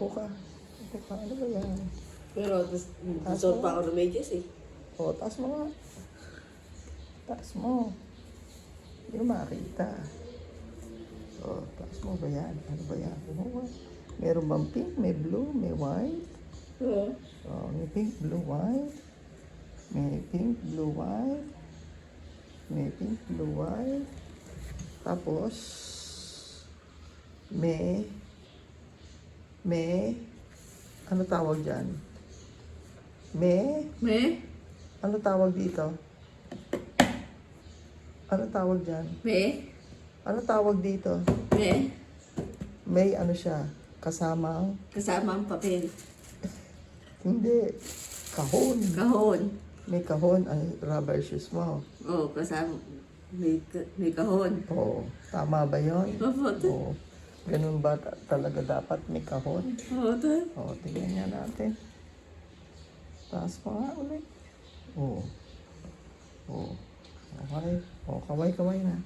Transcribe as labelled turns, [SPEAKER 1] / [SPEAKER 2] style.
[SPEAKER 1] upo ka. Upo ka. Ano ba yan?
[SPEAKER 2] Pero, gusto pa ako ng medyas eh.
[SPEAKER 1] O, taas mo nga. Taas mo. Hindi mo makakita. O, taas mo ba yan? Ano ba yan? Ano ba? Meron bang pink, may blue, may white?
[SPEAKER 2] Oo.
[SPEAKER 1] O, may pink, blue, white. May pink, blue, white. May pink, blue, white. Tapos, may, ano tawag dyan?
[SPEAKER 2] Me?
[SPEAKER 1] Ano tawag dito? Ano tawag dyan?
[SPEAKER 2] Me?
[SPEAKER 1] Ano tawag dito?
[SPEAKER 2] Me?
[SPEAKER 1] May ano siya, kasamang,
[SPEAKER 2] Kasama ang papel.
[SPEAKER 1] hindi, kahon.
[SPEAKER 2] Kahon.
[SPEAKER 1] May kahon, ang rubber shoes mo.
[SPEAKER 2] Oo, kasama. May kahon.
[SPEAKER 1] Oo, tama ba yun?
[SPEAKER 2] Opo,
[SPEAKER 1] Oo. Ganun ba talaga dapat may kahon?
[SPEAKER 2] Oo, tol.
[SPEAKER 1] Oo, tingnan nga natin. Taas pa nga ulit. Oo. Oo. Okay. Oo, kaway-kaway na.